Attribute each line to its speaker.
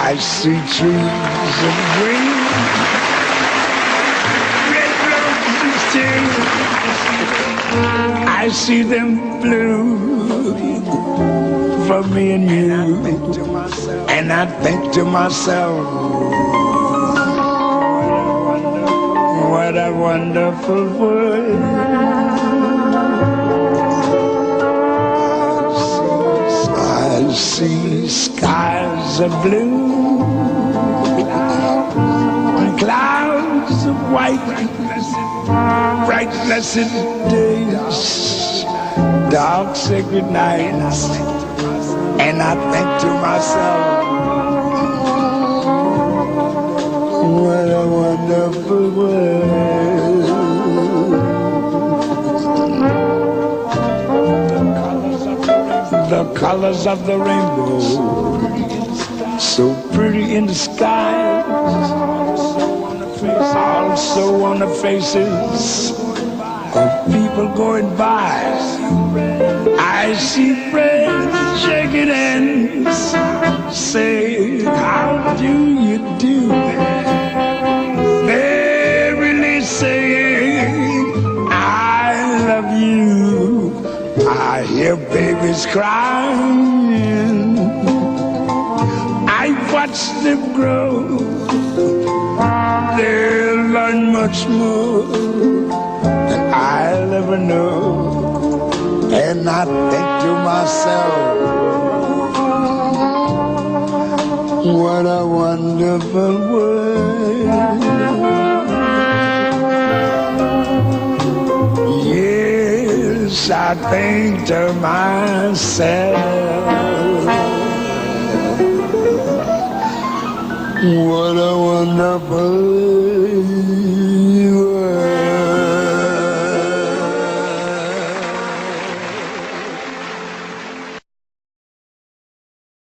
Speaker 1: I see trees of green, red roses too. I see them blue for me and you. And I think to myself, what a wonderful world. I see skies of blue, clouds of white, bright blessed days, dark sacred nights, and I think to myself, what a wonderful world. The colors of the rainbow, so pretty in the sky, also on the faces of people going by. I see friends shaking hands, say, how do you do? They're really saying, I love you. I hear babies crying. I watch them grow. They'll learn much more than I'll ever know. And I think to myself, what a wonderful world. Yes, I think to myself, what a wonderful world.